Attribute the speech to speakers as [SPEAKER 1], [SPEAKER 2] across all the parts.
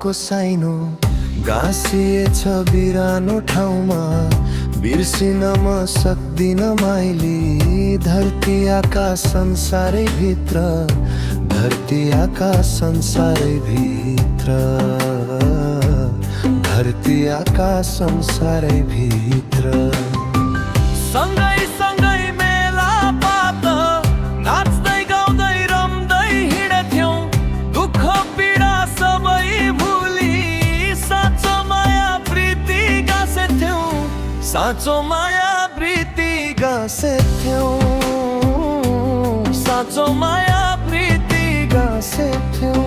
[SPEAKER 1] मायाको साइनो गाँसिएछ बिरानो ठाउँमा। बिर्सिन म सक्दिन माइली, धरती आकाश संसारै भित्र, धरती आकाश संसारै भित्र, धरती आकाश संसारै भित्र। सँगै सँगै मेला पात नाच्दै गाउँदै रम्दै हिँड्थ्यौं, दुःख पीडा सबै भुली साँचो माया प्रीति गाँसेथ्यौं, साँचो माया प्रीति गाँसेथ्यौं, साँचो माया प्रीति गाँसेथ्यौं।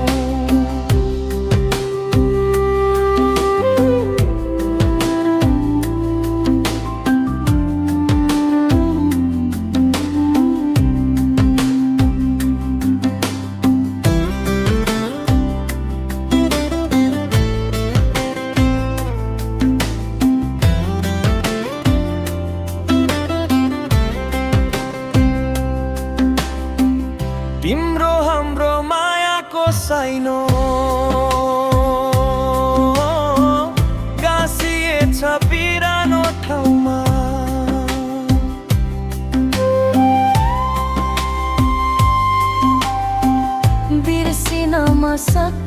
[SPEAKER 1] तिम्रो हाम्रो मायाको साइनो गाँसिएछ बिरानो ठाउँमा।
[SPEAKER 2] बिर्सिन म सक्दिन